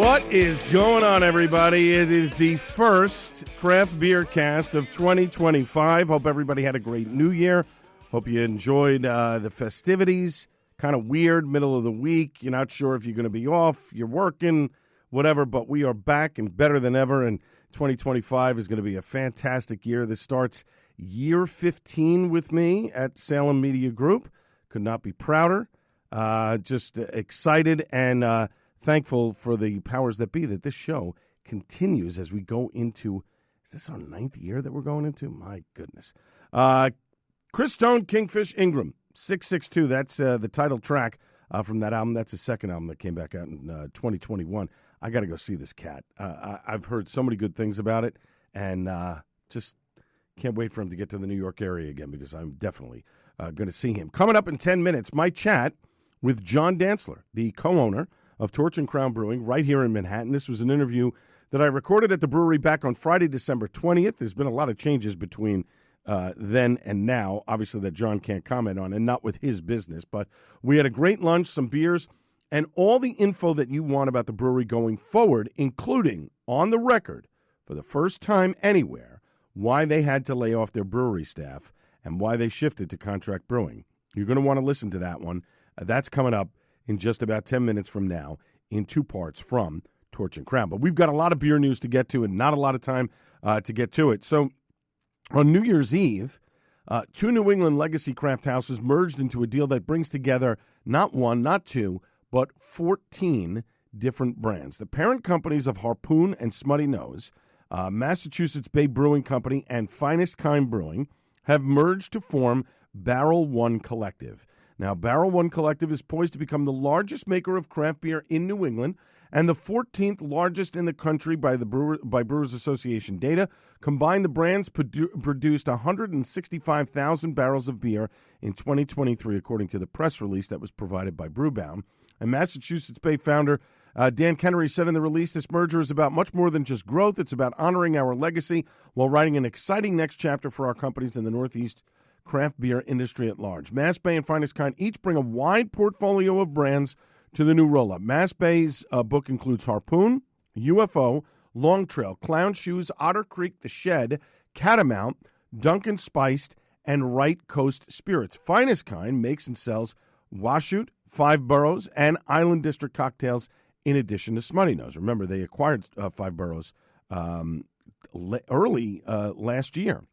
What is going on, everybody? It is the first craft beer cast of 2025. Hope everybody had a great new year. Hope you enjoyed the festivities. Kind of weird, middle of the week. You're not sure if you're going to be off. You're working, whatever. But we are back and better than ever. And 2025 is going to be a fantastic year. This starts year 15 with me at Salem Media Group. Could not be prouder. Just excited and thankful for the powers that be that this show continues as we go into, is this our 9th year that we're going into? My goodness. Chris Stone, Kingfish Ingram, 662. That's the title track from that album. That's the second album that came back out in 2021. I got to go see this cat. I've heard so many good things about it, and just can't wait for him to get to the New York area again because I'm definitely going to see him. Coming up in 10 minutes, my chat with John Dantzler, the co-owner of Torch and Crown Brewing right here in Manhattan. This was an interview that I recorded at the brewery back on Friday, December 20th. There's been a lot of changes between then and now, obviously, that John can't comment on, and not with his business. But we had a great lunch, some beers, and all the info that you want about the brewery going forward, including, on the record, for the first time anywhere, why they had to lay off their brewery staff and why they shifted to contract brewing. You're going to want to listen to that one. That's coming up in just about 10 minutes from now in 2 parts from Torch and Crown. But we've got a lot of beer news to get to and not a lot of time to get to it. So on New Year's Eve, 2 New England legacy craft houses merged into a deal that brings together not 1, not 2, but 14 different brands. The parent companies of Harpoon and Smutty Nose, Massachusetts Bay Brewing Company, and Finest Kind Brewing have merged to form Barrel One Collective. Now, Barrel One Collective is poised to become the largest maker of craft beer in New England and the 14th largest in the country by Brewers Association data. Combined, the brands produced 165,000 barrels of beer in 2023, according to the press release that was provided by Brewbound. And Massachusetts Bay founder Dan Kennery said in the release, this merger is about much more than just growth. It's about honoring our legacy while writing an exciting next chapter for our companies in the Northeast craft beer industry at large. Mass Bay and Finest Kind each bring a wide portfolio of brands to the new roll-up. Mass Bay's book includes Harpoon, UFO, Long Trail, Clown Shoes, Otter Creek, The Shed, Catamount, Dunkin' Spiced, and Right Coast Spirits. Finest Kind makes and sells Washoot, Five Boroughs, and Island District cocktails in addition to Smutty Nose. Remember, they acquired Five Boroughs early last year.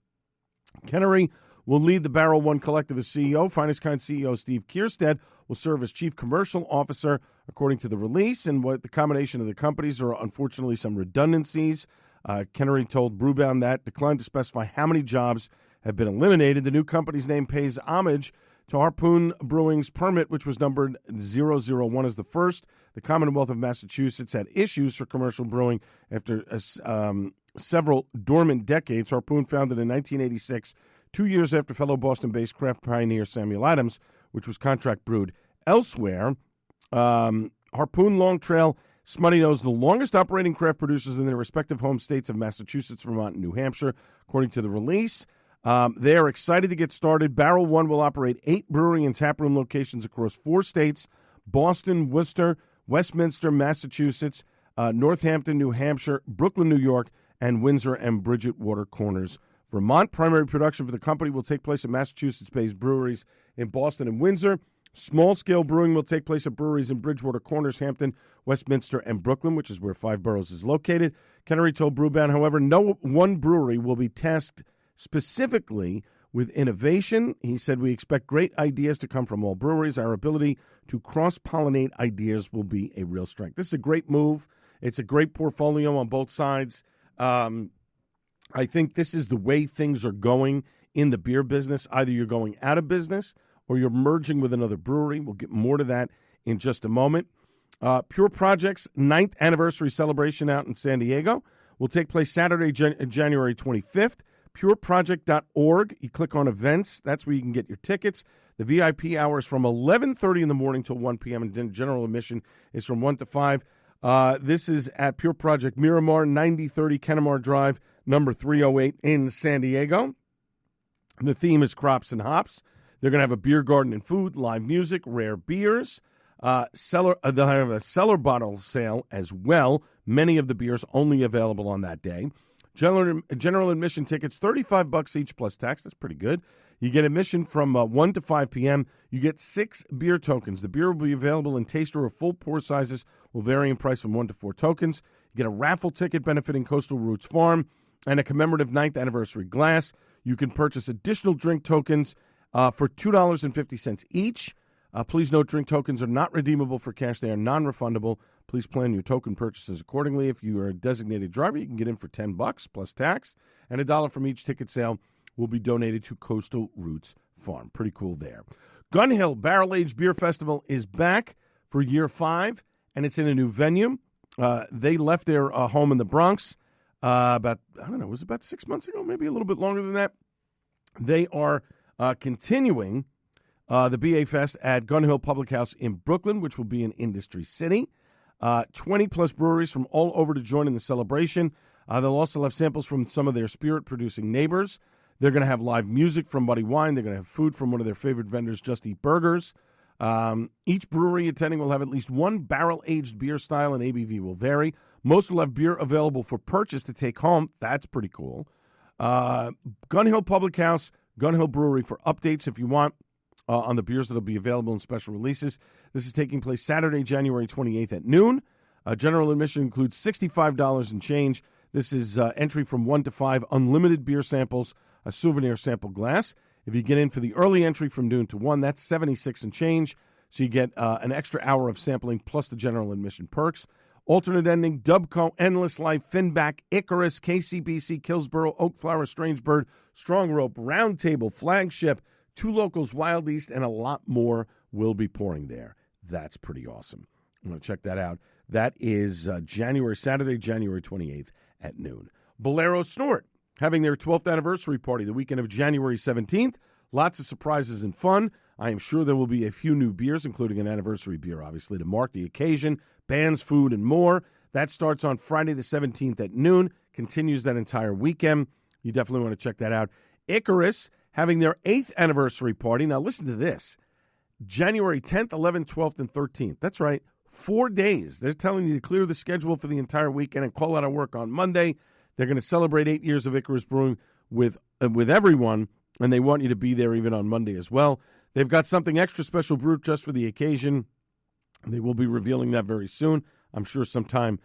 Kennery will lead the Barrel One Collective as CEO. Finest Kind CEO Steve Kierstead will serve as Chief Commercial Officer, according to the release. And what the combination of the companies are, unfortunately, some redundancies. Kennery told Brewbound that, declined to specify how many jobs have been eliminated. The new company's name pays homage to Harpoon Brewing's permit, which was numbered 001 as the first. The Commonwealth of Massachusetts had issues for commercial brewing after several dormant decades. Harpoon, founded in 1986, 2 years after fellow Boston-based craft pioneer Samuel Adams, which was contract brewed elsewhere. Harpoon, Long Trail, Smutty Nose, the longest operating craft producers in their respective home states of Massachusetts, Vermont, and New Hampshire, according to the release. They are excited to get started. Barrel One will operate 8 brewery and taproom locations across 4 states: Boston, Worcester, Westminster, Massachusetts, Northampton, New Hampshire, Brooklyn, New York, and Windsor and Bridgewater Corners, Vermont. Primary production for the company will take place at Massachusetts-based breweries in Boston and Windsor. Small-scale brewing will take place at breweries in Bridgewater Corners, Hampton, Westminster, and Brooklyn, which is where Five Boroughs is located. Kennery told Brewbound, however, no one brewery will be tasked specifically with innovation. He said, we expect great ideas to come from all breweries. Our ability to cross-pollinate ideas will be a real strength. This is a great move. It's a great portfolio on both sides. I think this is the way things are going in the beer business. Either you're going out of business or you're merging with another brewery. We'll get more to that in just a moment. Pure Project's 9th anniversary celebration out in San Diego will take place Saturday, January 25th. pureproject.org. You click on events. That's where you can get your tickets. The VIP hour is from 11:30 in the morning till 1 p.m. and general admission is from 1 to 5. This is at Pure Project Miramar, 9030 Kennemar Drive, number 308 in San Diego. The theme is crops and hops. They're going to have a beer garden and food, live music, rare beers. They'll have a cellar bottle sale as well. Many of the beers only available on that day. General admission tickets, $35 each plus tax. That's pretty good. You get admission from 1 to 5 p.m. You get 6 beer tokens. The beer will be available in taster or full pour sizes, will vary in price from 1 to 4 tokens. You get a raffle ticket benefiting Coastal Roots Farm and a commemorative 9th anniversary glass. You can purchase additional drink tokens for $2.50 each. Please note drink tokens are not redeemable for cash. They are non-refundable. Please plan your token purchases accordingly. If you are a designated driver, you can get in for $10 plus tax, and $1 from each ticket sale will be donated to Coastal Roots Farm. Pretty cool there. Gun Hill Barrel Aged Beer Festival is back for year 5, and it's in a new venue. They left their home in the Bronx it was about 6 months ago, maybe a little bit longer than that. They are continuing the BA Fest at Gun Hill Public House in Brooklyn, which will be in Industry City. 20-plus breweries from all over to join in the celebration. They'll also have samples from some of their spirit-producing neighbors. They're going to have live music from Buddy Wine. They're going to have food from one of their favorite vendors, Just Eat Burgers. Each brewery attending will have at least one barrel-aged beer style, and ABV will vary. Most will have beer available for purchase to take home. That's pretty cool. Gun Hill Public House, Gun Hill Brewery for updates if you want on the beers that will be available in special releases. This is taking place Saturday, January 28th at noon. General admission includes $65 and change. This is entry from 1 to 5, unlimited beer samples, a souvenir sample glass. If you get in for the early entry from noon to 1, that's $76 and change. So you get an extra hour of sampling plus the general admission perks. Alternate ending, Dubco, Endless Life, Finback, Icarus, KCBC, Killsborough, Oakflower, Strangebird, Strong Rope, Round Table, Flagship, Two Locals, Wild East, and a lot more will be pouring there. That's pretty awesome. I'm going to check that out. That is Saturday, January 28th at noon. Bolero Snort having their 12th anniversary party the weekend of January 17th. Lots of surprises and fun. I am sure there will be a few new beers, including an anniversary beer, obviously, to mark the occasion, bands, food, and more. That starts on Friday the 17th at noon, continues that entire weekend. You definitely want to check that out. Icarus having their 8th anniversary party. Now, listen to this. January 10th, 11th, 12th, and 13th. That's right, 4 days. They're telling you to clear the schedule for the entire weekend and call out of work on Monday. They're going to celebrate 8 years of Icarus Brewing with everyone, and they want you to be there even on Monday as well. They've got something extra special brewed just for the occasion. They will be revealing that very soon, I'm sure sometime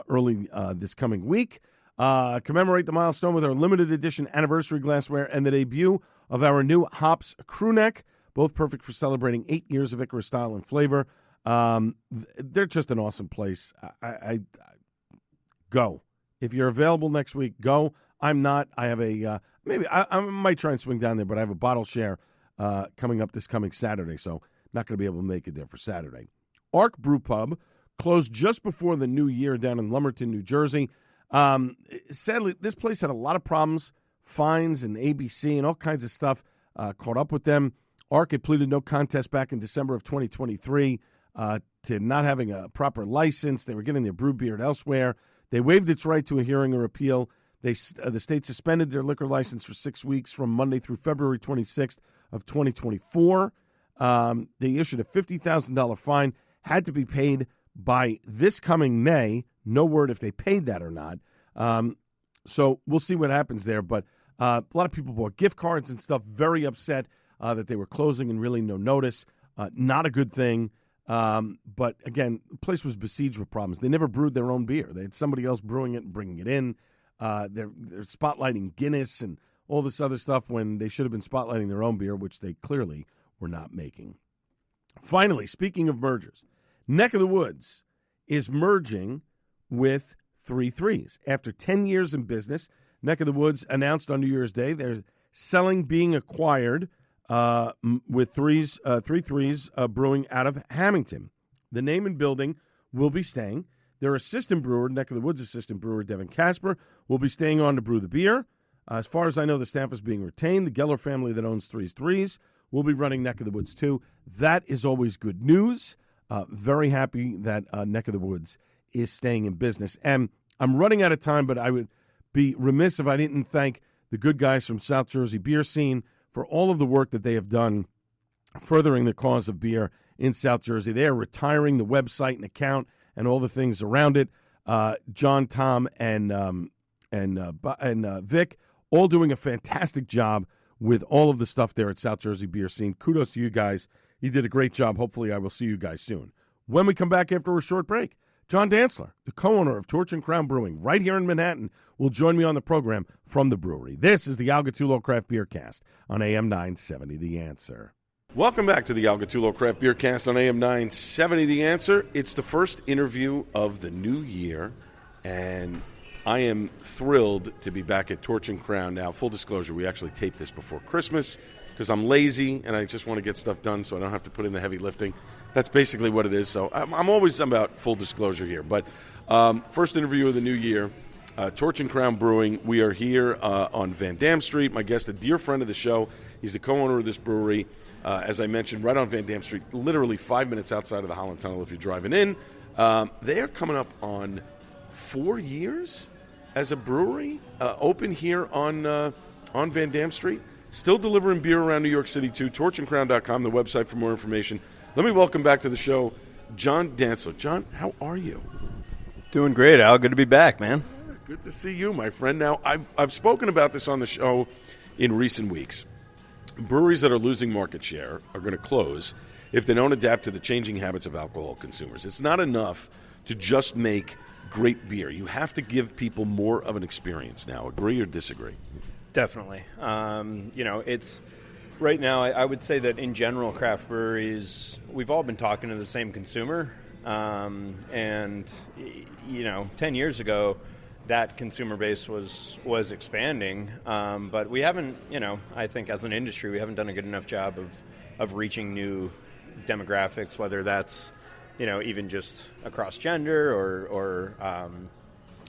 early this coming week. Commemorate the milestone with our limited edition anniversary glassware and the debut of our new Hops Crewneck, both perfect for celebrating 8 years of Icarus style and flavor. They're just an awesome place. I go. If you're available next week, go. I'm not. I have maybe I might try and swing down there, but I have a bottle share coming up this coming Saturday, so not going to be able to make it there for Saturday. Arc Brew Pub closed just before the new year down in Lumberton, New Jersey. Sadly, this place had a lot of problems, fines and ABC and all kinds of stuff caught up with them. Arc had pleaded no contest back in December of 2023 to not having a proper license. They were getting their brew beer elsewhere. They waived its right to a hearing or appeal. The state suspended their liquor license for 6 weeks from Monday through February 26th of 2024. They issued a $50,000 fine, had to be paid by this coming May. No word if they paid that or not. So we'll see what happens there. But a lot of people bought gift cards and stuff, very upset that they were closing and really no notice. Not a good thing. But again, the place was besieged with problems. They never brewed their own beer. They had somebody else brewing it and bringing it in. They're spotlighting Guinness and all this other stuff when they should have been spotlighting their own beer, which they clearly were not making. Finally, speaking of mergers, Neck of the Woods is merging with 3 Threes. After 10 years in business, Neck of the Woods announced on New Year's Day they're being acquired with 3 Threes Brewing out of Hamilton. The name and building will be staying. Their assistant brewer, Neck of the Woods assistant brewer, Devin Casper, will be staying on to brew the beer. As far as I know, the staff is being retained. The Geller family that owns 3 Threes will be running Neck of the Woods too. That is always good news. Very happy that Neck of the Woods is staying in business. And I'm running out of time, but I would be remiss if I didn't thank the good guys from South Jersey beer scene for all of the work that they have done furthering the cause of beer in South Jersey. They are retiring the website and account and all the things around it. John, Tom, and Vic, all doing a fantastic job with all of the stuff there at South Jersey Beer Scene. Kudos to you guys. You did a great job. Hopefully I will see you guys soon. When we come back after a short break, John Dantzler, the co-owner of Torch and Crown Brewing right here in Manhattan, will join me on the program from the brewery. This is the Al Gattullo Craft Beer Cast on AM 970 The Answer. Welcome back to the Al Gattullo Craft Beer Cast on AM 970 The Answer. It's the first interview of the new year, and I am thrilled to be back at Torch and Crown. Now, full disclosure, we actually taped this before Christmas because I'm lazy and I just want to get stuff done so I don't have to put in the heavy lifting. That's basically what it is. So I'm always about full disclosure here. But first interview of the new year, Torch and Crown Brewing. We are here on Van Dam Street. My guest, a dear friend of the show. He's the co-owner of this brewery. As I mentioned, right on Van Dam Street, literally 5 minutes outside of the Holland Tunnel if you're driving in. They are coming up on 4 years as a brewery, open here on Van Dam Street. Still delivering beer around New York City, too. TorchandCrown.com, the website for more information. Let me welcome back to the show John Dantzler. John, how are you? Doing great, Al. Good to be back, man. Good to see you, my friend. Now, I've spoken about this on the show in recent weeks. Breweries that are losing market share are going to close if they don't adapt to the changing habits of alcohol consumers. It's not enough to just make great beer. You have to give people more of an experience now. Agree or disagree? Definitely. It's right now, I would say that in general, craft breweries, we've all been talking to the same consumer. 10 years ago, that consumer base was expanding. But we haven't, I think as an industry, we haven't done a good enough job of reaching new demographics, whether that's, even just across gender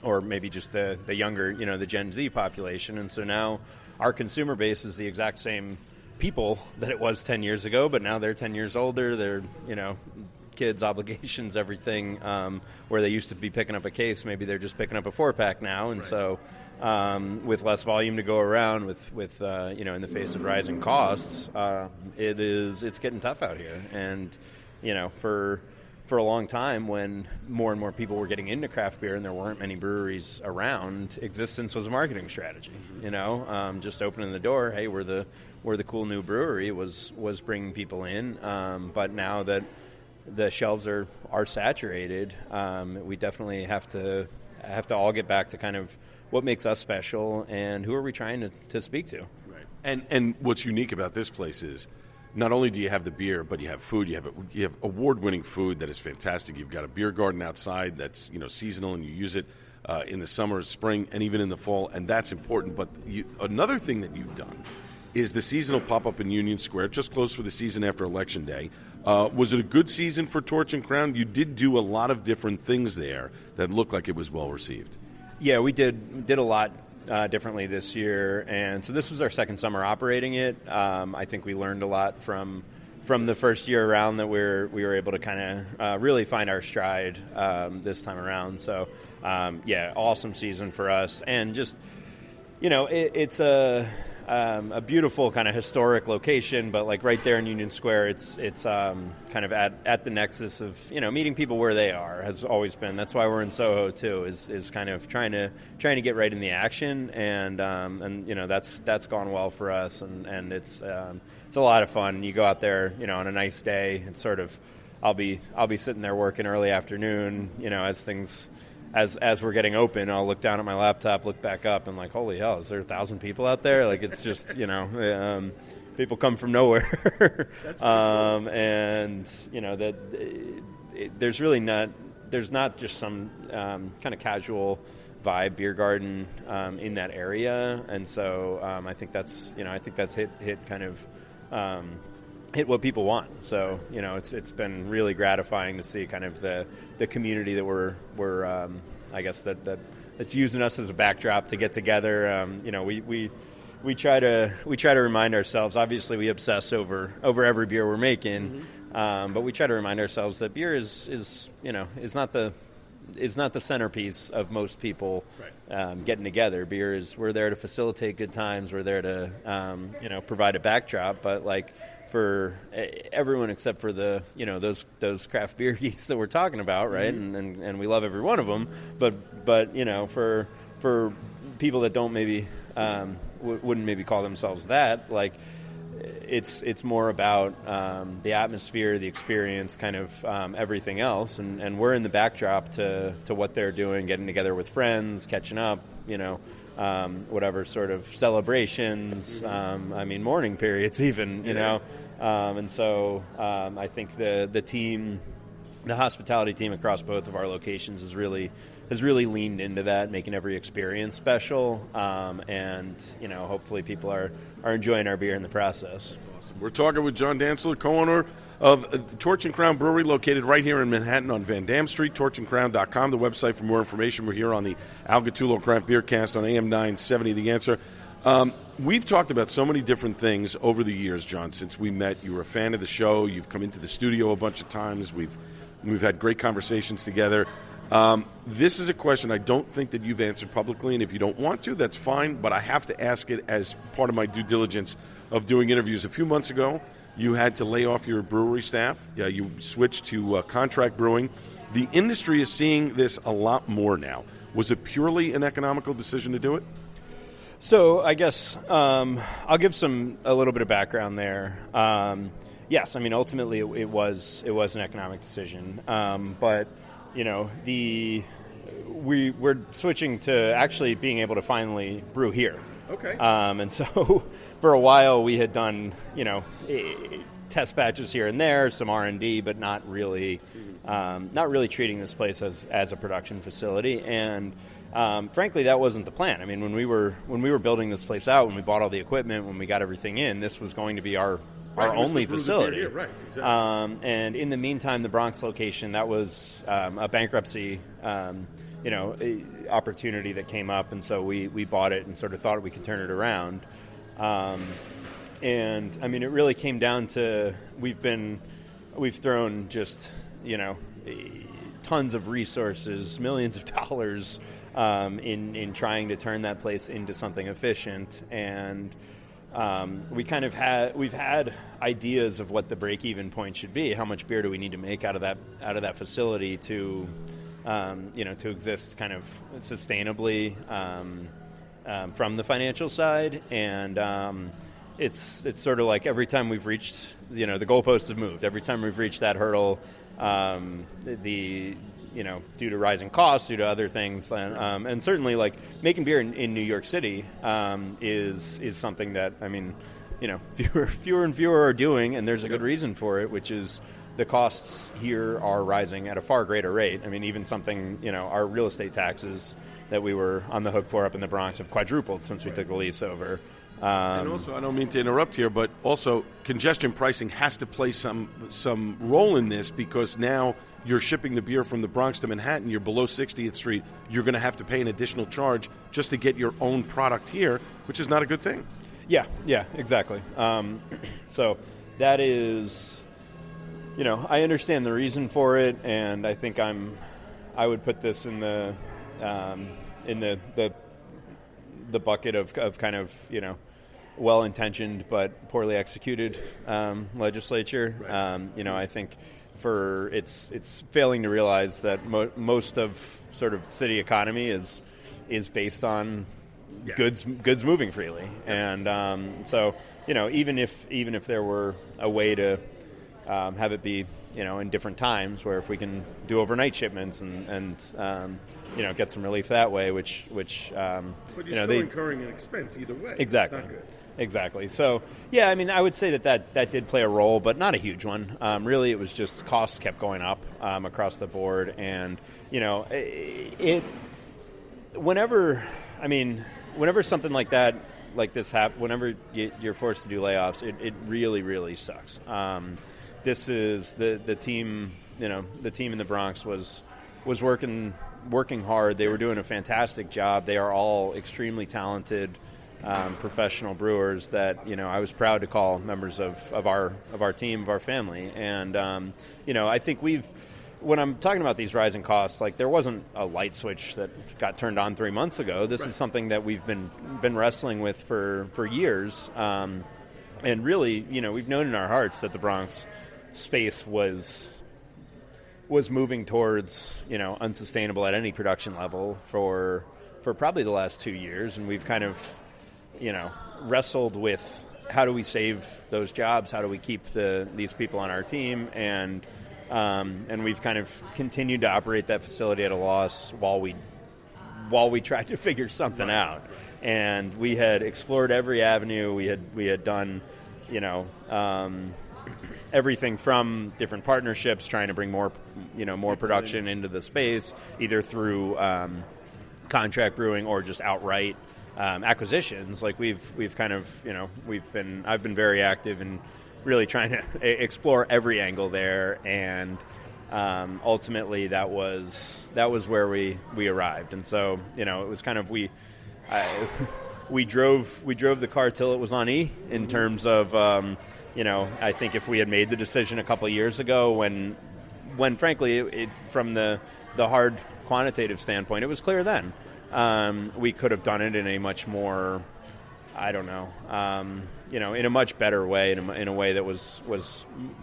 or maybe just the younger, the Gen Z population. And so now our consumer base is the exact same people that it was 10 years ago, but now they're 10 years older. They're, kids, obligations, everything, where they used to be picking up a case, maybe they're just picking up a 4-pack now. And right. So with less volume to go around with in the face of rising costs, it's getting tough out here. And, for a long time, when more and more people were getting into craft beer and there weren't many breweries around, existence was a marketing strategy. Just opening the door, hey, we're the cool new brewery was bringing people in. But now that the shelves are saturated, we definitely have to all get back to kind of what makes us special and who are we trying to speak to. Right. And what's unique about this place is, not only do you have the beer, but you have food. You have award-winning food that is fantastic. You've got a beer garden outside that's seasonal, and you use it in the summer, spring, and even in the fall, and that's important. But another thing that you've done is the seasonal pop-up in Union Square. Just closed for the season after Election Day. Was it a good season for Torch and Crown? You did do a lot of different things there that looked like it was well-received. Yeah, we did a lot differently this year, and so this was our second summer operating it. I think we learned a lot from the first year around that we were able to kind of really find our stride this time around. So awesome season for us, and just it's a beautiful kind of historic location, but like right there in Union Square, it's kind of at the nexus of meeting people where they are, has always been. That's why we're in Soho too, is kind of trying to get right in the action, and that's gone well for us, and it's a lot of fun. You go out there on a nice day. It's sort of I'll be sitting there working early afternoon, as things. As we're getting open, I'll look down at my laptop, look back up, and like, holy hell, is there 1,000 people out there? Like, it's just, people come from nowhere. That's cool. And, there's not just some kind of casual vibe beer garden in that area. And so I think that's hit kind of hit what people want. So, it's been really gratifying to see kind of the community that we're I guess that's using us as a backdrop to get together. We try to remind ourselves, obviously we obsess over every beer we're making, but we try to remind ourselves that beer is not the is not the centerpiece of most people getting together. Beer is, we're there to facilitate good times. We're there to provide a backdrop, but like for everyone except for the those craft beer geeks that we're talking about, right? And we love every one of them, but for people that don't maybe wouldn't maybe call themselves that, like it's more about the atmosphere, the experience, kind of everything else, and we're in the backdrop to what they're doing, getting together with friends, catching up, whatever sort of celebrations, mourning periods even, and so I think the team, the hospitality team across both of our locations has really leaned into that, making every experience special, and hopefully people are enjoying our beer in the process. Awesome. We're talking with John Dantzler, co-owner of Torch and Crown Brewery, located right here in Manhattan on Van Dam Street. torchandcrown.com, the website for more information. We're here on the Al Gattullo Craft Beer Cast on AM 970. The Answer. We've talked about so many different things over the years, John, since we met. You were a fan of the show. You've come into the studio a bunch of times. We've had great conversations together. This is a question I don't think that you've answered publicly, and if you don't want to, that's fine, but I have to ask it as part of my due diligence of doing interviews. A few months ago, you had to lay off your brewery staff. You switched to contract brewing. The industry is seeing this a lot more now. Was it purely an economical decision to do it? So I guess I'll give a little bit of background there. Yes, ultimately it was an economic decision, but we're switching to actually being able to finally brew here. Okay. And so for a while we had done test batches here and there, some R&D, but not really treating this place as a production facility. And frankly, that wasn't the plan. When we were building this place out, when we bought all the equipment, when we got everything in, this was going to be our only facility. Here, right, exactly. And in the meantime, the Bronx location, that was a bankruptcy opportunity that came up, and so we bought it and sort of thought we could turn it around. And it really came down to we've thrown just tons of resources, millions of dollars in trying to turn that place into something efficient, and we've had ideas of what the break-even point should be. How much beer do we need to make out of that facility to exist kind of sustainably from the financial side? And it's sort of like every time we've reached, the goalposts have moved. Every time we've reached that hurdle, due to rising costs, due to other things, and certainly like making beer in New York City is something that fewer and fewer are doing, and there's a good reason for it, which is the costs here are rising at a far greater rate. Even something, our real estate taxes that we were on the hook for up in the Bronx have quadrupled since we took the lease over. And also, I don't mean to interrupt here, but also congestion pricing has to play some role in this, because now you're shipping the beer from the Bronx to Manhattan, you're below 60th Street, you're going to have to pay an additional charge just to get your own product here, which is not a good thing. Yeah, exactly. So that is, I understand the reason for it, and I think I would put this in the bucket of kind of, well-intentioned but poorly executed legislature. Right. I think it's failing to realize that most of sort of city economy is based on goods moving freely, and so even if there were a way to have it be in different times, where if we can do overnight shipments and get some relief that way, which but you're still incurring an expense either way. Exactly. It's not good. Exactly. So, I would say that did play a role, but not a huge one. Really, it was just costs kept going up across the board, and whenever something like this happens, whenever you're forced to do layoffs, it really, really sucks. This is the team. The team in the Bronx was working hard. They were doing a fantastic job. They are all extremely talented. Professional brewers that I was proud to call members of our team, of our family, and I think when I'm talking about these rising costs, like there wasn't a light switch that got turned on 3 months ago. This is something that we've been wrestling with for years. And really, we've known in our hearts that the Bronx space was moving towards, unsustainable at any production level for probably the last 2 years. And we've kind of, wrestled with how do we save those jobs? How do we keep these people on our team? And we've kind of continued to operate that facility at a loss while we tried to figure something out. And we had explored every avenue. We had done, everything from different partnerships, trying to bring more production into the space, either through contract brewing or just outright acquisitions. Like we've kind of, I've been very active in really trying to explore every angle there, and ultimately that was where we arrived. And so, it was kind of we drove the car till it was on E in terms of, I think if we had made the decision a couple of years ago when frankly, from the hard quantitative standpoint, it was clear then. We could have done it in a much more, in a much better way, in a way that was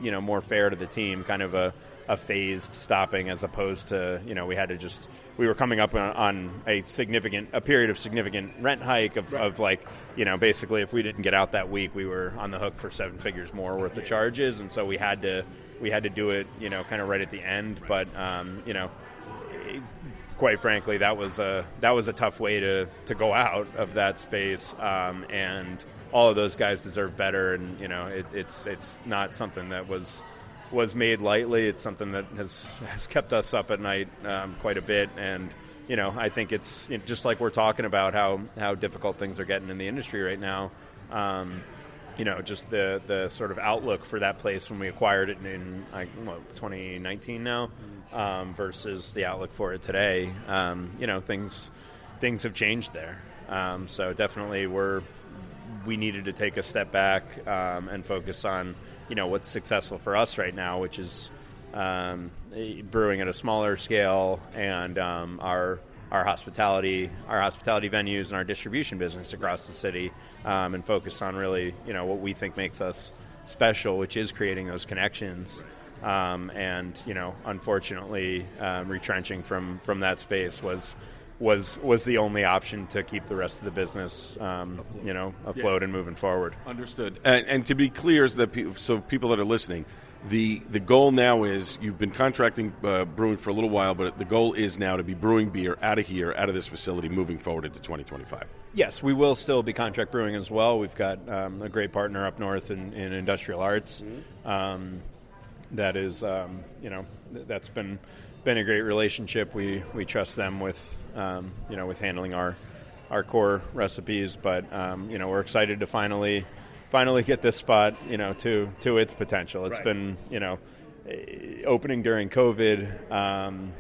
more fair to the team, kind of a phased stopping as opposed to, we were coming up on a period of significant rent hike of basically if we didn't get out that week, we were on the hook for 7 figures more worth of charges. And so we had to do it, kind of right at the end. But, quite frankly, that was a tough way to go out of that space. And all of those guys deserve better. And, it's not something that was made lightly. It's something that has kept us up at night quite a bit. And, I think it's just like we're talking about how difficult things are getting in the industry right now. Just the sort of outlook for that place when we acquired it in 2019 now, versus the outlook for it today. Things have changed there. So definitely we needed to take a step back and focus on what's successful for us right now, which is brewing at a smaller scale, and our hospitality venues and our distribution business across the city, and focus on really what we think makes us special, which is creating those connections. And unfortunately, retrenching from that space was the only option to keep the rest of the business, afloat and moving forward. Understood. And to be clear, so people that are listening, the goal now is you've been contracting brewing for a little while, but the goal is now to be brewing beer out of this facility, moving forward into 2025. Yes, we will still be contract brewing as well. We've got a great partner up north in Industrial Arts. That is, that's been a great relationship. We trust them with handling our core recipes, but we're excited to finally get this spot to its potential. It's been opening during COVID.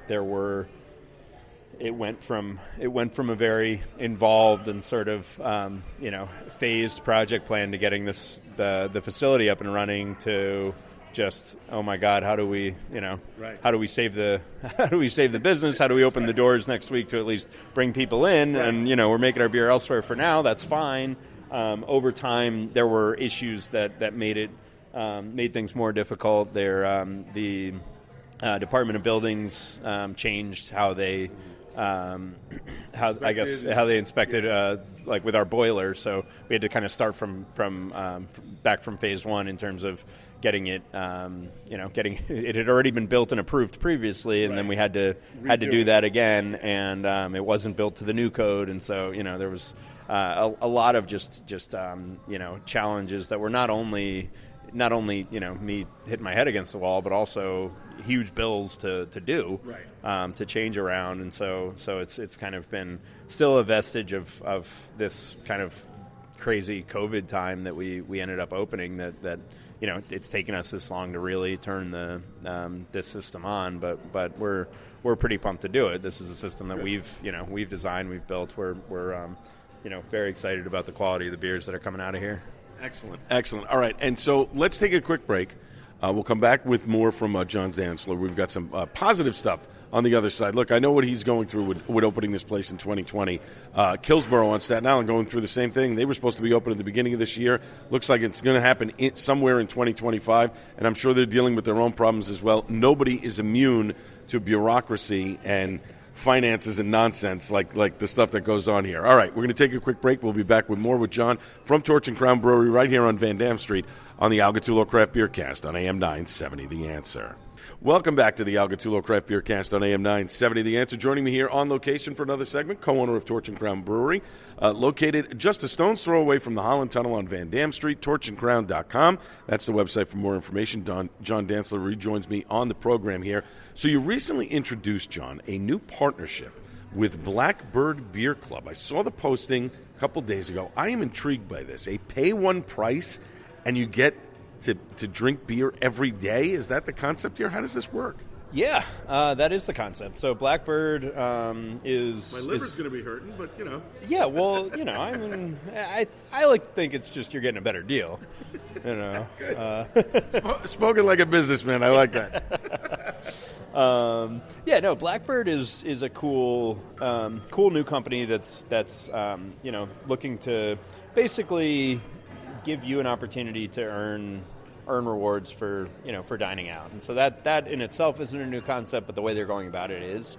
It went from a very involved and sort of phased project plan to getting the facility up and running to just, oh my God, how do we save the business? How do we open the doors next week to at least bring people in? Right. And we're making our beer elsewhere for now. That's fine. Over time, there were issues that made things more difficult. The Department of Buildings changed how they inspected with our boiler. So we had to kind of start from back from phase one in terms of getting it, it had already been built and approved previously, and then we had to do that again, and it wasn't built to the new code, and so there was a lot of just challenges that were not only me hitting my head against the wall, but also huge bills to do, to change around, and so it's kind of been still a vestige of this kind of crazy COVID time that we ended up opening that it's taken us this long to really turn this system on, but we're pretty pumped to do it. This is a system that we've designed, we've built. We're very excited about the quality of the beers that are coming out of here. Excellent. All right, and so let's take a quick break. We'll come back with more from John Dantzler. We've got some positive stuff on the other side. Look, I know what he's going through with opening this place in 2020. Killsborough on Staten Island going through the same thing. They were supposed to be open at the beginning of this year. Looks like it's going to happen somewhere in 2025, and I'm sure they're dealing with their own problems as well. Nobody is immune to bureaucracy and finances and nonsense like the stuff that goes on here. All right, we're going to take a quick break. We'll be back with more with John from Torch and Crown Brewery right here on Van Dam Street on the Algatulo Craft Beer Cast on AM 970 The Answer. Welcome back to the Algatulo Craft Beer Cast on AM 970 The Answer. Joining me here on location for another segment, co-owner of Torch and Crown Brewery, located just a stone's throw away from the Holland Tunnel on Van Dam Street, torchandcrown.com. That's the website for more information. John Dantzler rejoins me on the program here. So you recently introduced, John, a new partnership with Blackbird Beer Club. I saw the posting a couple days ago. I am intrigued by this. A pay one price, and you get to drink beer every day? Is that the concept here? How does this work? Yeah, that is the concept. So Blackbird is... My liver's going to be hurting, but, you know. Yeah, well, you know, I mean, I like to think it's just you're getting a better deal. You know. Spoken like a businessman. I like that. Yeah, no, Blackbird is a cool new company that's you know, looking to basically give you an opportunity to earn rewards for dining out, and so that in itself isn't a new concept, but the way they're going about it is.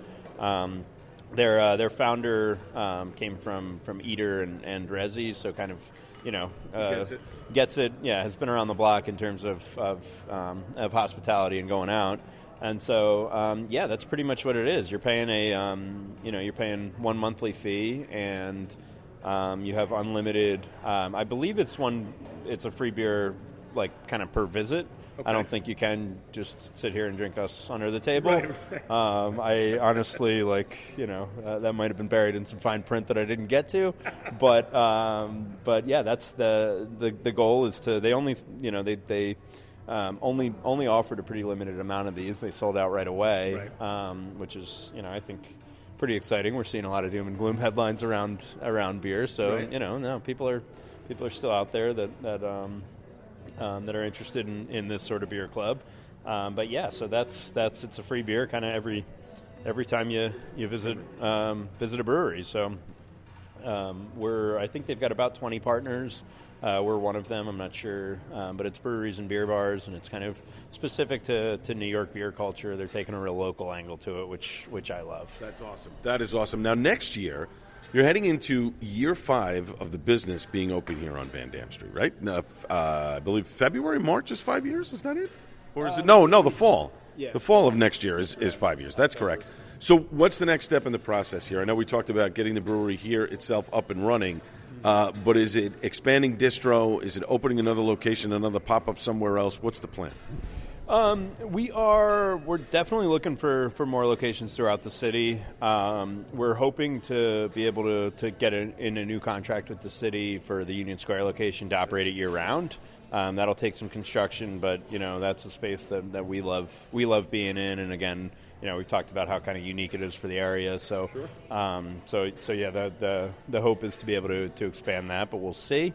Their founder came from Eater and Resi, so kind of, you know, gets it. Yeah, has been around the block in terms of hospitality and going out. And so, yeah, that's pretty much what it is. You're paying you're paying one monthly fee, and you have unlimited. I believe it's a free beer, like kind of per visit. Okay. I don't think you can just sit here and drink us under the table. Right. I honestly, that might have been buried in some fine print that I didn't get to, but yeah, that's the goal is to. They only, they only offered a pretty limited amount of these. They sold out right away, right. Which is, I think pretty exciting. We're seeing a lot of doom and gloom headlines around beer. So, right. No, people are still out there that are interested in this sort of beer club. But yeah, so it's a free beer kind of every time you visit a brewery. So I think they've got about 20 partners. We're one of them. I'm not sure, but it's breweries and beer bars, and it's kind of specific to New York beer culture. They're taking a real local angle to it, which I love. That's awesome. That is awesome. Now, next year, you're heading into year 5 of the business being open here on Van Dam Street, right? I believe February, March is 5 years. Is that it? Or is it? No, the fall. Yeah. The fall of next year is 5 years. That's correct. So what's the next step in the process here? I know we talked about getting the brewery here itself up and running, but is it expanding distro? Is it opening another location, another pop-up somewhere else? What's the plan? We're definitely looking for more locations throughout the city. We're hoping to be able to get in a new contract with the city for the Union Square location to operate it year-round. That'll take some construction, but that's a space that we love being in. And again, we've talked about how kind of unique it is for the area. So, sure. So yeah, the hope is to be able to expand that, but we'll see.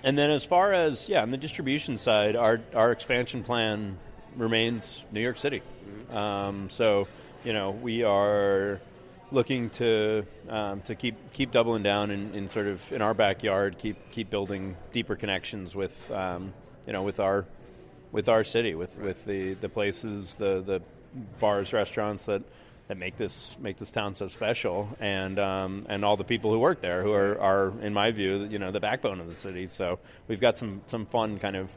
And then as far as, on the distribution side, our expansion plan remains New York City. So, we are looking to keep doubling down in sort of in our backyard, keep building deeper connections with our city, with the places, the bars, restaurants that make this town so special, and all the people who work there who are in my view, the backbone of the city. So we've got some fun kind of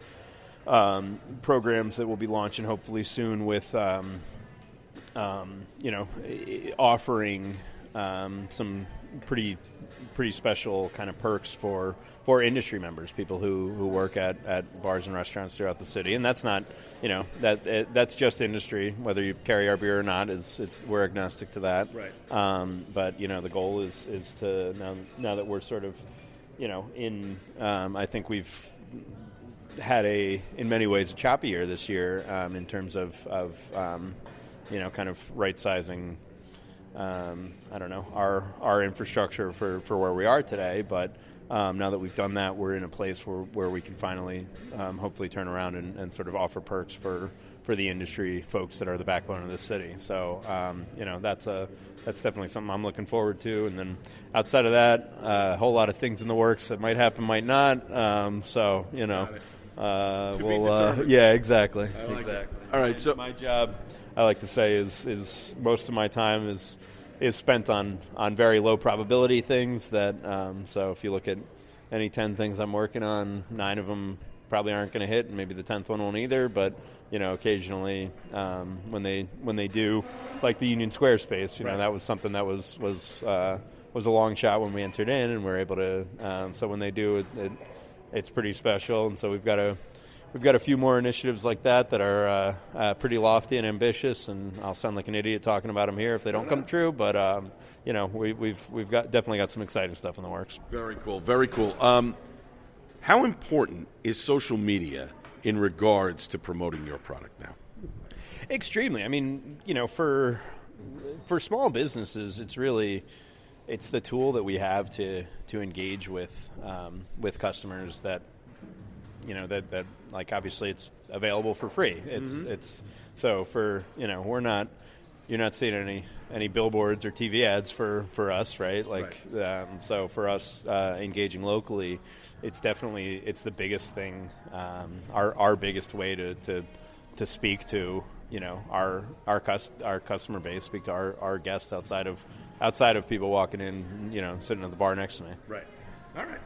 programs that we'll be launching hopefully soon with offering some pretty special kind of perks for industry members, people who work at bars and restaurants throughout the city. And that's not, that's just industry. Whether you carry our beer or not, we're agnostic to that. Right. But the goal is to now that we're sort of, in I think we've had in many ways a choppy year this year in terms of kind of right sizing. I don't know, our infrastructure for where we are today, but now that we've done that, we're in a place where we can finally hopefully turn around and sort of offer perks for the industry folks that are the backbone of this city. So, that's definitely something I'm looking forward to. And then outside of that, a whole lot of things in the works that might happen, might not. Yeah, exactly. Exactly. All right. So my job, I like to say, is most of my time is spent on very low probability things. That so if you look at any 10 things I'm working on, 9 of them probably aren't going to hit, and maybe the 10th one won't either. But occasionally when they do, like the Union Square space, that was something that was a long shot when we entered in, and we're able to. So when they do, it's pretty special, and so we've got a few more initiatives like that are pretty lofty and ambitious, and I'll sound like an idiot talking about them here if they don't come true. But we've definitely got some exciting stuff in the works. Very cool, very cool. How important is social media in regards to promoting your product now? Extremely. I mean, for small businesses, it's the tool that we have to engage with customers that like obviously it's available for free. It's so for you're not seeing any billboards or TV ads for us, right? Like right. So for us engaging locally, it's the biggest thing, our biggest way to speak to our customer base, speak to our guests outside of people walking in, sitting at the bar next to me. Right. All right.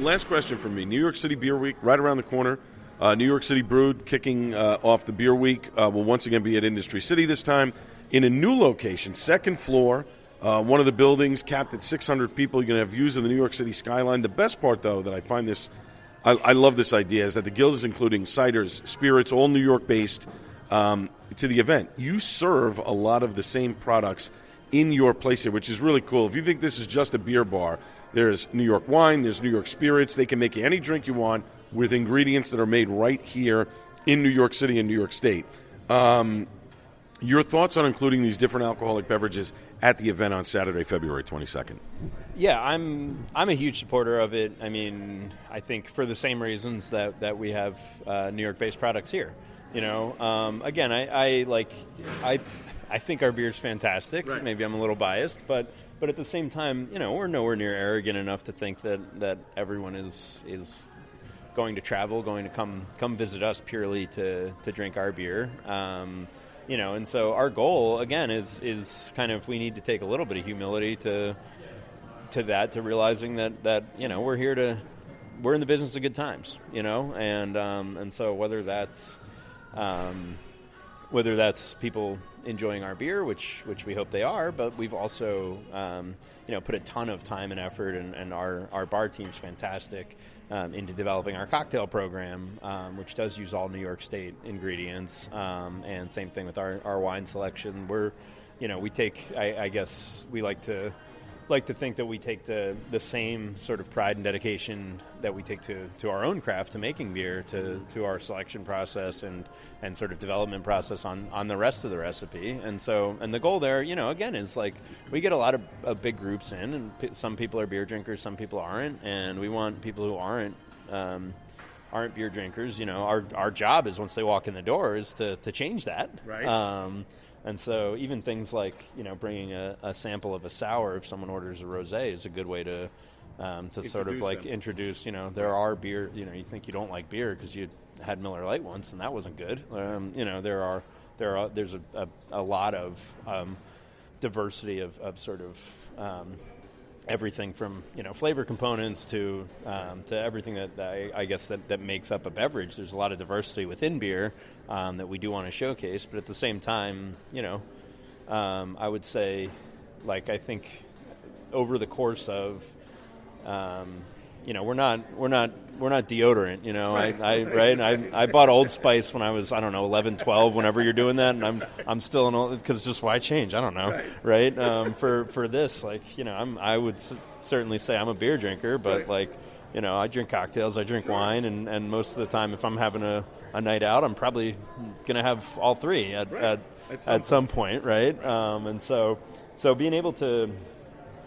Last question from me. New York City Beer Week, right around the corner. New York City Brewed kicking off the Beer Week. Will once again be at Industry City this time in a new location, second floor. One of the buildings capped at 600 people. You're going to have views of the New York City skyline. The best part, though, that I find I love this idea, is that the Guild is including ciders, spirits, all New York-based to the event. You serve a lot of the same products in your place here, which is really cool. If you think this is just a beer bar, there's New York wine, there's New York spirits. They can make you any drink you want with ingredients that are made right here in New York City and New York State. Your thoughts on including these different alcoholic beverages at the event on Saturday, February 22nd? Yeah, I'm a huge supporter of it. I mean, I think for the same reasons that we have New York-based products here. Again, I think our beer's fantastic. Right. Maybe I'm a little biased, but at the same time, we're nowhere near arrogant enough to think that everyone is going to travel, going to come visit us purely to drink our beer. And so our goal again is kind of, we need to take a little bit of humility to realizing that we're in the business of good times, and so whether that's people enjoying our beer, which we hope they are, but we've also put a ton of time and effort, and our bar team's fantastic into developing our cocktail program, which does use all New York State ingredients, and same thing with our wine selection. We take, I guess we like to think that we take the same sort of pride and dedication that we take to our own craft, to making beer, to our selection process and sort of development process on the rest of the recipe. And the goal there, again, is like, we get a lot of big groups in, and some people are beer drinkers, some people aren't, and we want people who aren't beer drinkers. Our job is, once they walk in the door, is to change that. Right. And so even things like, bringing a sample of a sour, if someone orders a rosé, is a good way to sort of like introduce, there are beer, you think you don't like beer because you had Miller Lite once and that wasn't good. There's a lot of diversity of sort of everything from, flavor components to everything that I guess that makes up a beverage. There's a lot of diversity within beer that we do want to showcase, but at the same time, I would say, like, I think over the course of, we're not deodorant, I bought Old Spice when I was, 11, 12, whenever you're doing that, and I'm still an old, because just why change? I don't know, right? For this, like, I would certainly say I'm a beer drinker, but I drink cocktails, I drink wine, and most of the time, if I'm having a night out, I'm probably going to have all three at some point, right? And so being able to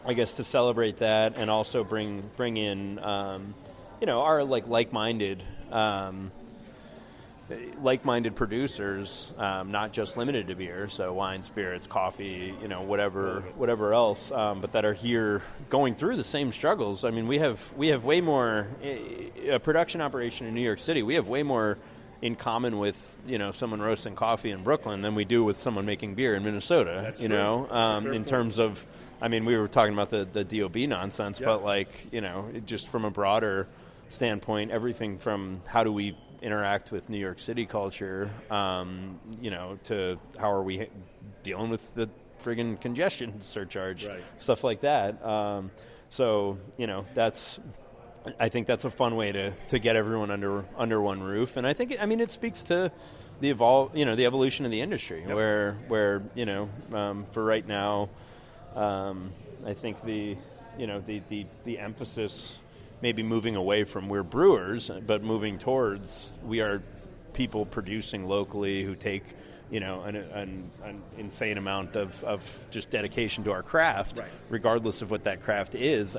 I guess to celebrate that and also bring in our like-minded producers, not just limited to beer, so wine, spirits, coffee, whatever else, but that are here going through the same struggles. I mean, we have way more a production operation in New York City. We have way more in common with someone roasting coffee in Brooklyn than we do with someone making beer in Minnesota. That's in terms of, I mean, we were talking about the DOB nonsense, but just from a broader standpoint, everything from how do we interact with New York City culture, to how are we dealing with the friggin' congestion surcharge, stuff like that. I think that's a fun way to get everyone under one roof, and I think it speaks to the evolution of the industry, where for right now, I think the emphasis maybe moving away from we're brewers, but moving towards we are people producing locally who take an insane amount of just dedication to our craft, regardless of what that craft is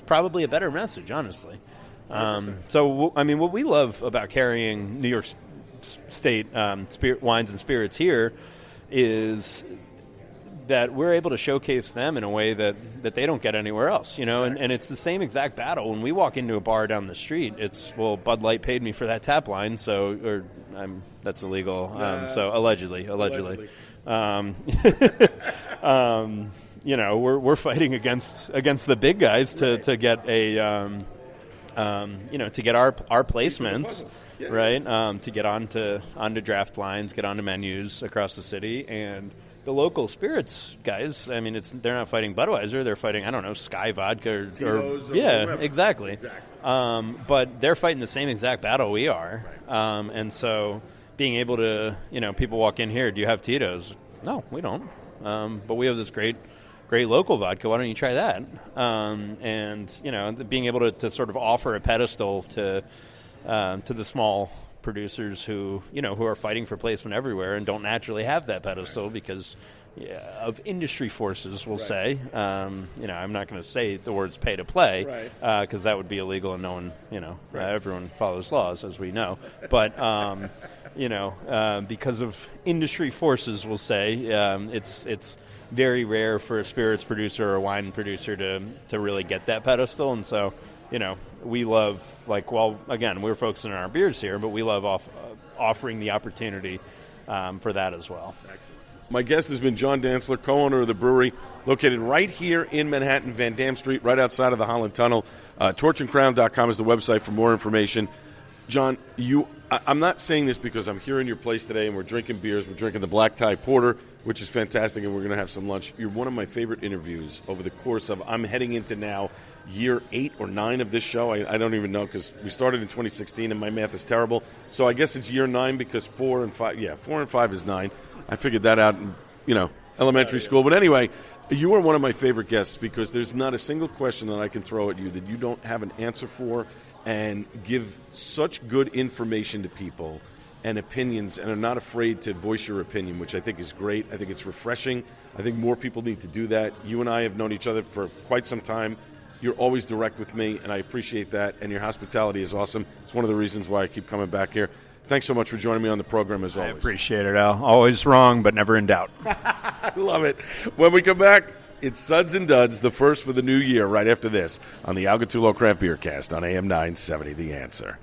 probably a better message, honestly. What we love about carrying New York State wines and spirits here is that we're able to showcase them in a way that they don't get anywhere else, and it's the same exact battle. When we walk into a bar down the street, it's, well, Bud Light paid me for that tap line, that's illegal. So allegedly. We're fighting against the big guys to get to get our placements, to get onto draft lines, get onto menus across the city. And the local spirits guys, they're not fighting Budweiser, they're fighting, Sky Vodka or exactly. But they're fighting the same exact battle we are. And so being able to, people walk in here, do you have Tito's? No, we don't. But we have this great local vodka. Why don't you try that? And being able to sort of offer a pedestal to the small producers who are fighting for placement everywhere and don't naturally have that pedestal because of industry forces, we'll say. I'm not going to say the words pay to play because that would be illegal and no one, everyone follows laws, as we know. But, because of industry forces, we'll say, it's very rare for a spirits producer or a wine producer to really get that pedestal. And so, we love, again, we're focusing on our beers here, but we love offering the opportunity for that as well. Excellent. My guest has been John Dantzler, co-owner of the brewery, located right here in Manhattan, Van Dam Street, right outside of the Holland Tunnel. Torchandcrown.com is the website for more information. John, I'm not saying this because I'm here in your place today and we're drinking beers. We're drinking the Black Tie Porter, which is fantastic, and we're going to have some lunch. You're one of my favorite interviews over the course of, I'm heading into now year 8 or 9 of this show. I don't even know because we started in 2016 and my math is terrible. So I guess it's year 9 because 4 and 5 is 9. I figured that out in, elementary school. But anyway, you are one of my favorite guests because there's not a single question that I can throw at you that you don't have an answer for and give such good information to people and opinions and are not afraid to voice your opinion, which I think is great. I think it's refreshing. I think more people need to do that. You and I have known each other for quite some time. You're always direct with me, and I appreciate that, and your hospitality is awesome. It's one of the reasons why I keep coming back here. Thanks so much for joining me on the program, as always. I appreciate it, Al. Always wrong, but never in doubt. I love it. When we come back, it's Suds and Duds, the first for the new year, right after this, on the Algatulo Craft Beer Cast on AM 970, The Answer.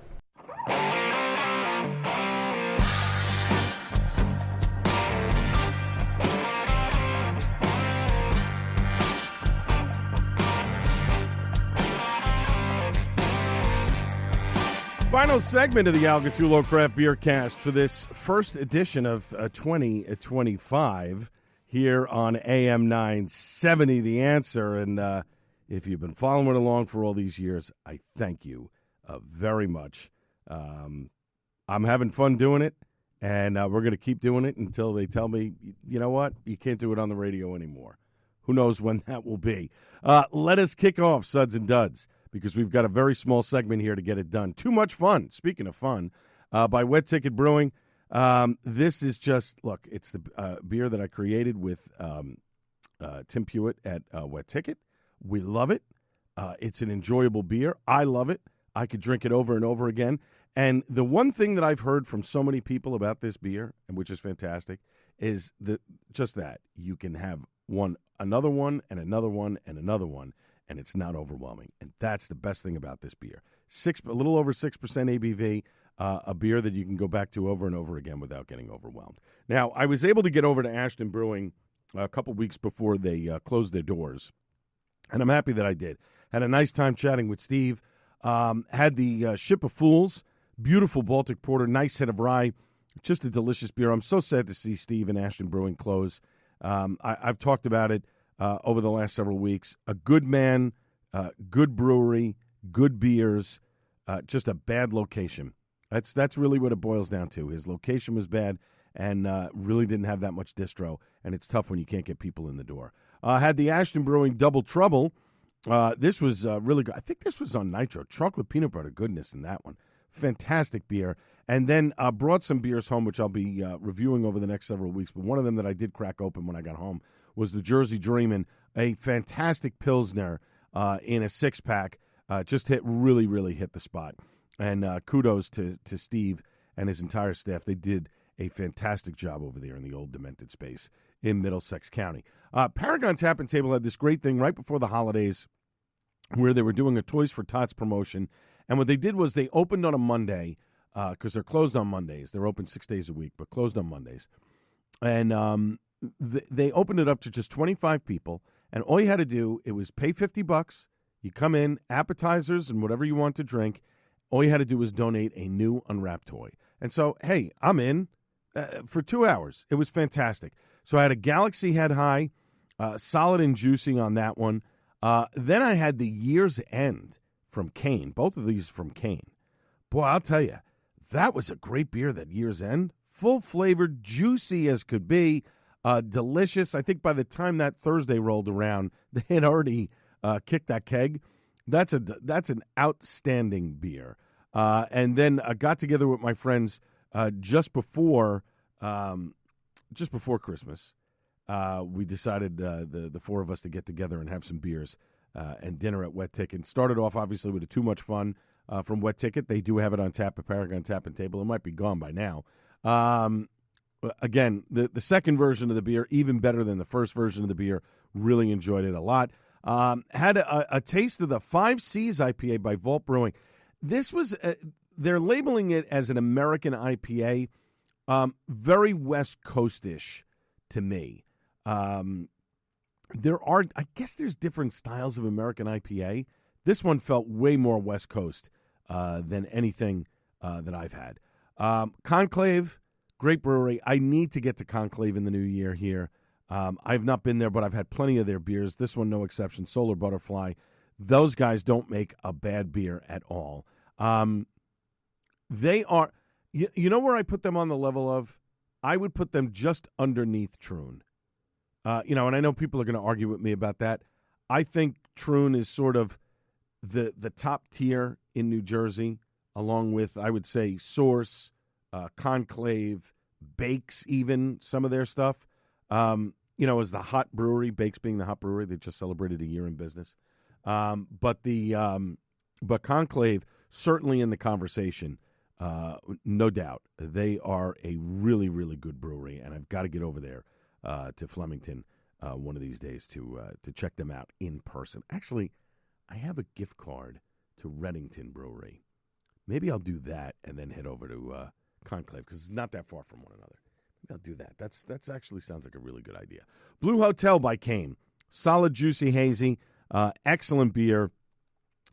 Final segment of the Algatulo Craft Beer Cast for this first edition of 2025 here on AM 970, The Answer. And if you've been following along for all these years, I thank you very much. I'm having fun doing it, and we're going to keep doing it until they tell me, you know what, you can't do it on the radio anymore. Who knows when that will be. Let us kick off Suds and Duds, because we've got a very small segment here to get it done. Too much fun, speaking of fun, by Wet Ticket Brewing. This is just, look, it's the beer that I created with Tim Pewitt at Wet Ticket. We love it. It's an enjoyable beer. I love it. I could drink it over and over again. And the one thing that I've heard from so many people about this beer, and which is fantastic, is just that you can have another one, and another one, and another one, and it's not overwhelming. And that's the best thing about this beer. A little over 6% ABV, a beer that you can go back to over and over again without getting overwhelmed. Now, I was able to get over to Ashton Brewing a couple weeks before they closed their doors, and I'm happy that I did. Had a nice time chatting with Steve. Had the Ship of Fools, beautiful Baltic Porter, nice head of rye, just a delicious beer. I'm so sad to see Steve and Ashton Brewing close. I've talked about it over the last several weeks. A good man, good brewery, good beers, just a bad location. That's really what it boils down to. His location was bad and really didn't have that much distro, and it's tough when you can't get people in the door. Had the Ashton Brewing Double Trouble. This was really good. I think this was on Nitro. Chocolate peanut butter goodness in that one. Fantastic beer. And then brought some beers home, which I'll be reviewing over the next several weeks. But one of them that I did crack open when I got home was the Jersey Dreamin', a fantastic Pilsner in a six-pack. Just really hit the spot. And kudos to Steve and his entire staff. They did a fantastic job over there in the old Demented space in Middlesex County. Paragon Tap and Table had this great thing right before the holidays where they were doing a Toys for Tots promotion. And what they did was they opened on a Monday because they're closed on Mondays. They're open 6 days a week, but closed on Mondays. And they opened it up to just 25 people. And all you had to do, it was pay $50. You come in, appetizers and whatever you want to drink. All you had to do was donate a new unwrapped toy. And so, hey, I'm in for 2 hours. It was fantastic. So I had a Galaxy Head High, solid and juicy on that one. Then I had the Year's End from Kane, both of these from Kane. Boy, I'll tell you, that was a great beer, that Year's End. Full-flavored, juicy as could be, delicious. I think by the time that Thursday rolled around, they had already kicked that keg. That's an outstanding beer. And then I got together with my friends just before Christmas. We decided the four of us to get together and have some beers and dinner at Wet Ticket. Started off, obviously, with a Too Much Fun from Wet Ticket. They do have it on tap at Paragon Tap and Table. It might be gone by now. Again, the second version of the beer, even better than the first version of the beer. Really enjoyed it a lot. Had a taste of the 5 C's IPA by Vault Brewing. This was, they're labeling it as an American IPA, very West Coast-ish to me. I guess there's different styles of American IPA. This one felt way more West Coast than anything that I've had. Conclave, great brewery. I need to get to Conclave in the new year here. I've not been there, but I've had plenty of their beers. This one, no exception. Solar Butterfly. Those guys don't make a bad beer at all. They are, you know where I put them on the level of? I would put them just underneath Troon. And I know people are going to argue with me about that. I think Troon is sort of the top tier in New Jersey, along with, I would say, Source, Conclave, Bakes, even some of their stuff. As the hot brewery, Bakes being the hot brewery, they just celebrated a year in business. But Conclave, certainly in the conversation, no doubt. They are a really, really good brewery, and I've got to get over there to Flemington one of these days to check them out in person. Actually, I have a gift card to Reddington Brewery. Maybe I'll do that and then head over to Conclave because it's not that far from one another. Maybe I'll do that. That's actually sounds like a really good idea. Blue Hotel by Kane. Solid, juicy, hazy. Excellent beer.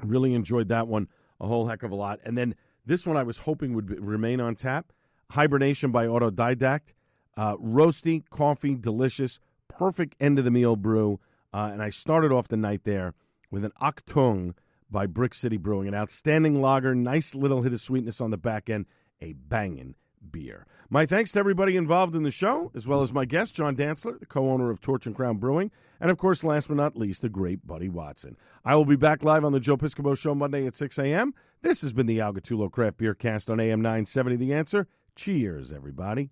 Really enjoyed that one a whole heck of a lot. And then this one I was hoping would remain on tap. Hibernation by Autodidact. Roasty, coffee, delicious, perfect end-of-the-meal brew. And I started off the night there with an Achtung by Brick City Brewing. An outstanding lager, nice little hit of sweetness on the back end, a banging beer. My thanks to everybody involved in the show, as well as my guest, John Dantzler, the co-owner of Torch and Crown Brewing, and, of course, last but not least, the great Buddy Watson. I will be back live on the Joe Piscopo Show Monday at 6 a.m. This has been the Al Gattullo Craft Beer Cast on AM 970 The Answer. Cheers, everybody.